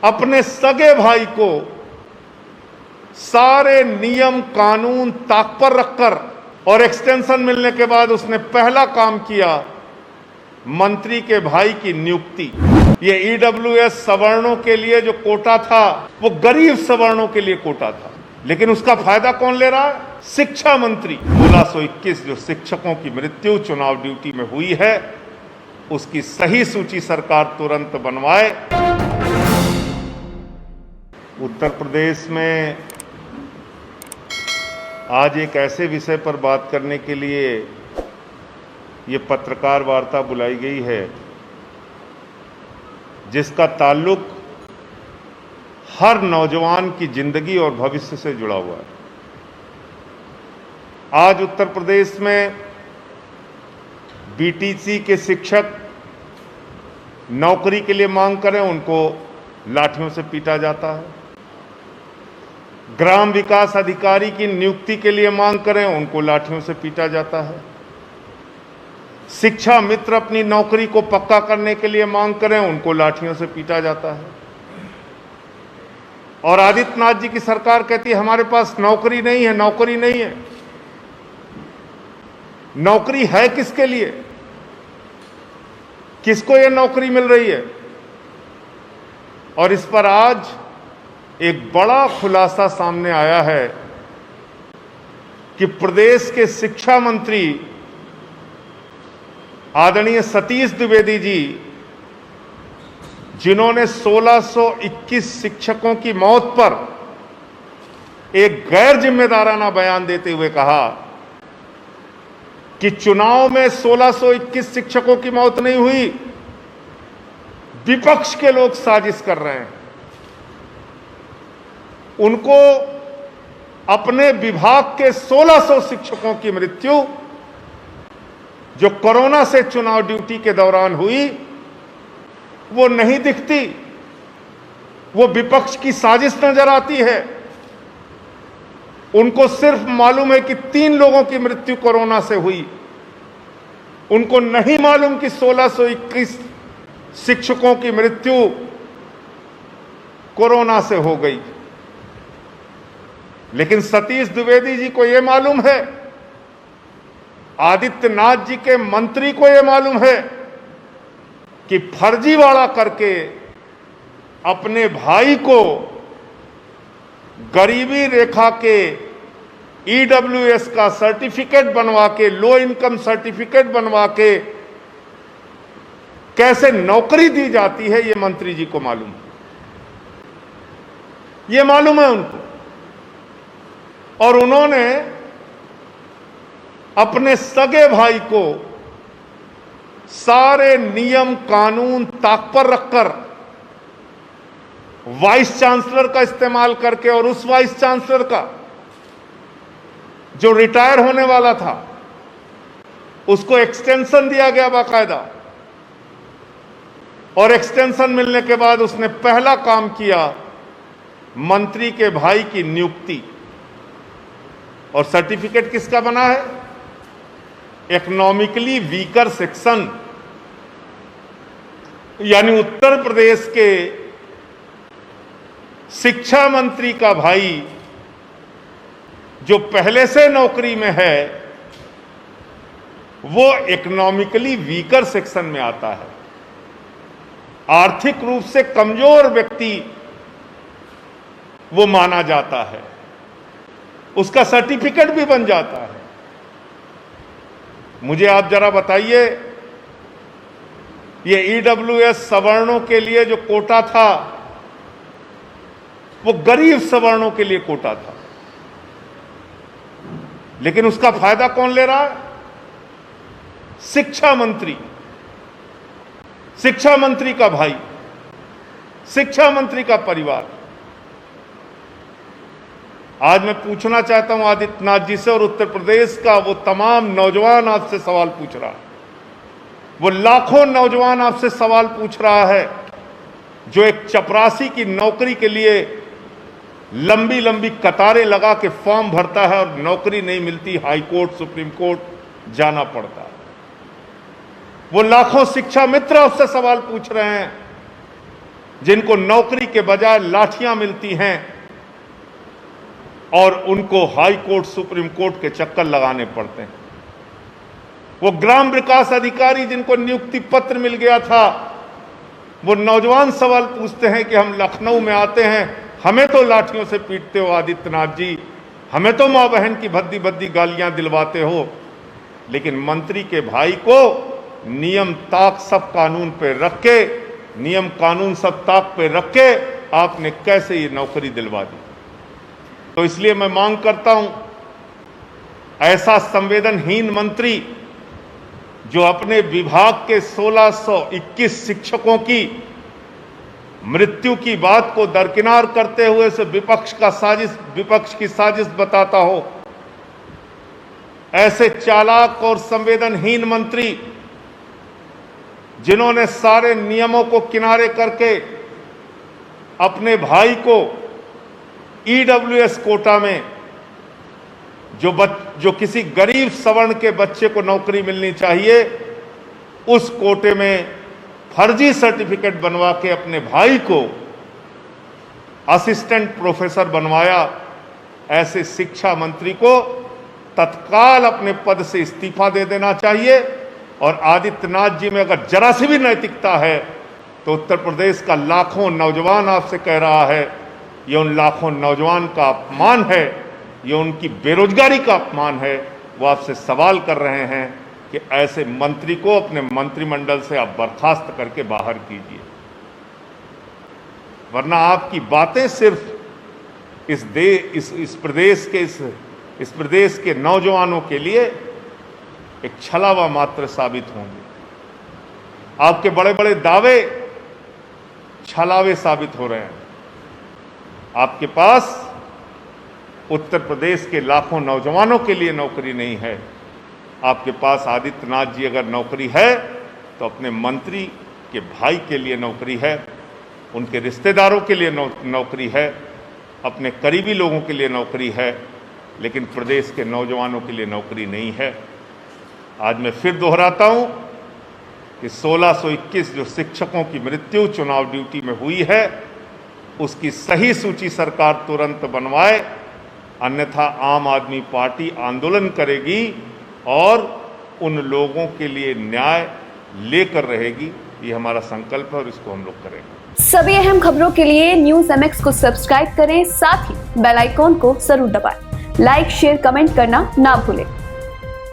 अपने सगे भाई को सारे नियम कानून ताक पर रखकर और एक्सटेंशन मिलने के बाद उसने पहला काम किया मंत्री के भाई की नियुक्ति। ये ईडब्ल्यूएस सवर्णों के लिए जो कोटा था वो गरीब सवर्णों के लिए कोटा था, लेकिन उसका फायदा कौन ले रहा है? शिक्षा मंत्री। 1621 जो शिक्षकों की मृत्यु चुनाव ड्यूटी में हुई है उसकी सही सूची सरकार तुरंत बनवाए। उत्तर प्रदेश में आज एक ऐसे विषय पर बात करने के लिए ये पत्रकार वार्ता बुलाई गई है जिसका ताल्लुक हर नौजवान की जिंदगी और भविष्य से जुड़ा हुआ है। आज उत्तर प्रदेश में बीटीसी के शिक्षक नौकरी के लिए मांग करें उनको लाठियों से पीटा जाता है। ग्राम विकास अधिकारी की नियुक्ति के लिए मांग करें उनको लाठियों से पीटा जाता है। शिक्षा मित्र अपनी नौकरी को पक्का करने के लिए मांग करें उनको लाठियों से पीटा जाता है। और आदित्यनाथ जी की सरकार कहती है हमारे पास नौकरी नहीं है, नौकरी नहीं है। नौकरी है किसके लिए? किसको यह नौकरी मिल रही है? और इस पर आज एक बड़ा खुलासा सामने आया है कि प्रदेश के शिक्षा मंत्री आदरणीय सतीश द्विवेदी जी, जिन्होंने 1621 शिक्षकों की मौत पर एक गैर जिम्मेदाराना बयान देते हुए कहा कि चुनाव में 1621 शिक्षकों की मौत नहीं हुई, विपक्ष के लोग साजिश कर रहे हैं। उनको अपने विभाग के 1600 शिक्षकों की मृत्यु जो कोरोना से चुनाव ड्यूटी के दौरान हुई वो नहीं दिखती, वो विपक्ष की साजिश नजर आती है। उनको सिर्फ मालूम है कि 3 लोगों की मृत्यु कोरोना से हुई, उनको नहीं मालूम कि 1621 शिक्षकों की मृत्यु कोरोना से हो गई। लेकिन सतीश द्विवेदी जी को यह मालूम है, आदित्यनाथ जी के मंत्री को यह मालूम है कि फर्जीवाड़ा करके अपने भाई को गरीबी रेखा के ईडब्ल्यूएस का सर्टिफिकेट बनवा के, लो इनकम सर्टिफिकेट बनवा के कैसे नौकरी दी जाती है ये मंत्री जी को मालूम है, ये मालूम है उनको। और उन्होंने अपने सगे भाई को सारे नियम कानून ताक पर रखकर वाइस चांसलर का इस्तेमाल करके, और उस वाइस चांसलर का जो रिटायर होने वाला था उसको एक्सटेंशन दिया गया बाकायदा, और एक्सटेंशन मिलने के बाद उसने पहला काम किया मंत्री के भाई की नियुक्ति। और सर्टिफिकेट किसका बना है? इकोनॉमिकली वीकर सेक्शन, यानी उत्तर प्रदेश के शिक्षा मंत्री का भाई जो पहले से नौकरी में है वो इकोनॉमिकली वीकर सेक्शन में आता है। आर्थिक रूप से कमजोर व्यक्ति वो माना जाता है, उसका सर्टिफिकेट भी बन जाता है। मुझे आप जरा बताइए, ये ईडब्ल्यूएस सवर्णों के लिए जो कोटा था वो गरीब सवर्णों के लिए कोटा था, लेकिन उसका फायदा कौन ले रहा है? शिक्षा मंत्री, शिक्षा मंत्री का भाई, शिक्षा मंत्री का परिवार। आज मैं पूछना चाहता हूं आदित्यनाथ जी से और उत्तर प्रदेश का वो तमाम नौजवान आपसे सवाल पूछ रहा है, वो लाखों नौजवान आपसे सवाल पूछ रहा है जो एक चपरासी की नौकरी के लिए लंबी लंबी कतारें लगा के फॉर्म भरता है और नौकरी नहीं मिलती, हाई कोर्ट सुप्रीम कोर्ट जाना पड़ता है। वो लाखों शिक्षा मित्र आपसे सवाल पूछ रहे हैं जिनको नौकरी के बजाय लाठियां मिलती हैं और उनको हाई कोर्ट सुप्रीम कोर्ट के चक्कर लगाने पड़ते हैं। वो ग्राम विकास अधिकारी जिनको नियुक्ति पत्र मिल गया था, वो नौजवान सवाल पूछते हैं कि हम लखनऊ में आते हैं, हमें तो लाठियों से पीटते हो आदित्यनाथ जी, हमें तो मां बहन की भद्दी भद्दी गालियां दिलवाते हो, लेकिन मंत्री के भाई को नियम ताक सब कानून पे रख के, नियम कानून सब ताक पे रख के आपने कैसे ये नौकरी दिलवा दी। तो इसलिए मैं मांग करता हूं, ऐसा संवेदनहीन मंत्री जो अपने विभाग के 1621 शिक्षकों की मृत्यु की बात को दरकिनार करते हुए से विपक्ष की साजिश बताता हो, ऐसे चालाक और संवेदनहीन मंत्री जिन्होंने सारे नियमों को किनारे करके अपने भाई को ईडब्ल्यूएस कोटा में जो किसी गरीब सवर्ण के बच्चे को नौकरी मिलनी चाहिए, उस कोटे में फर्जी सर्टिफिकेट बनवा के अपने भाई को असिस्टेंट प्रोफेसर बनवाया। ऐसे शिक्षा मंत्री को तत्काल अपने पद से इस्तीफा दे देना चाहिए। और आदित्यनाथ जी में अगर जरा सी भी नैतिकता है तो उत्तर प्रदेश का लाखों नौजवान आपसे कह रहा है, ये उन लाखों नौजवान का अपमान है, ये उनकी बेरोजगारी का अपमान है। वो आपसे सवाल कर रहे हैं कि ऐसे मंत्री को अपने मंत्रिमंडल से आप बर्खास्त करके बाहर कीजिए, वरना आपकी बातें सिर्फ इस प्रदेश के नौजवानों के लिए एक छलावा मात्र साबित होंगे। आपके बड़े बड़े दावे छलावे साबित हो रहे हैं। आपके पास उत्तर प्रदेश के लाखों नौजवानों के लिए नौकरी नहीं है। आपके पास आदित्यनाथ जी अगर नौकरी है तो अपने मंत्री के भाई के लिए नौकरी है, उनके रिश्तेदारों के लिए नौकरी है, अपने करीबी लोगों के लिए नौकरी है, लेकिन प्रदेश के नौजवानों के लिए नौकरी नहीं है। आज मैं फिर दोहराता हूं कि 1621 जो शिक्षकों की मृत्यु चुनाव ड्यूटी में हुई है, उसकी सही सूची सरकार तुरंत बनवाए, अन्यथा आम आदमी पार्टी आंदोलन करेगी और उन लोगों के लिए न्याय लेकर रहेगी। ये हमारा संकल्प है और इसको हम लोग करेंगे। सभी अहम खबरों के लिए न्यूज़ MX को सब्सक्राइब करें, साथ ही बेल आइकॉन को जरूर दबाएं। लाइक, शेयर, कमेंट करना ना भूलें।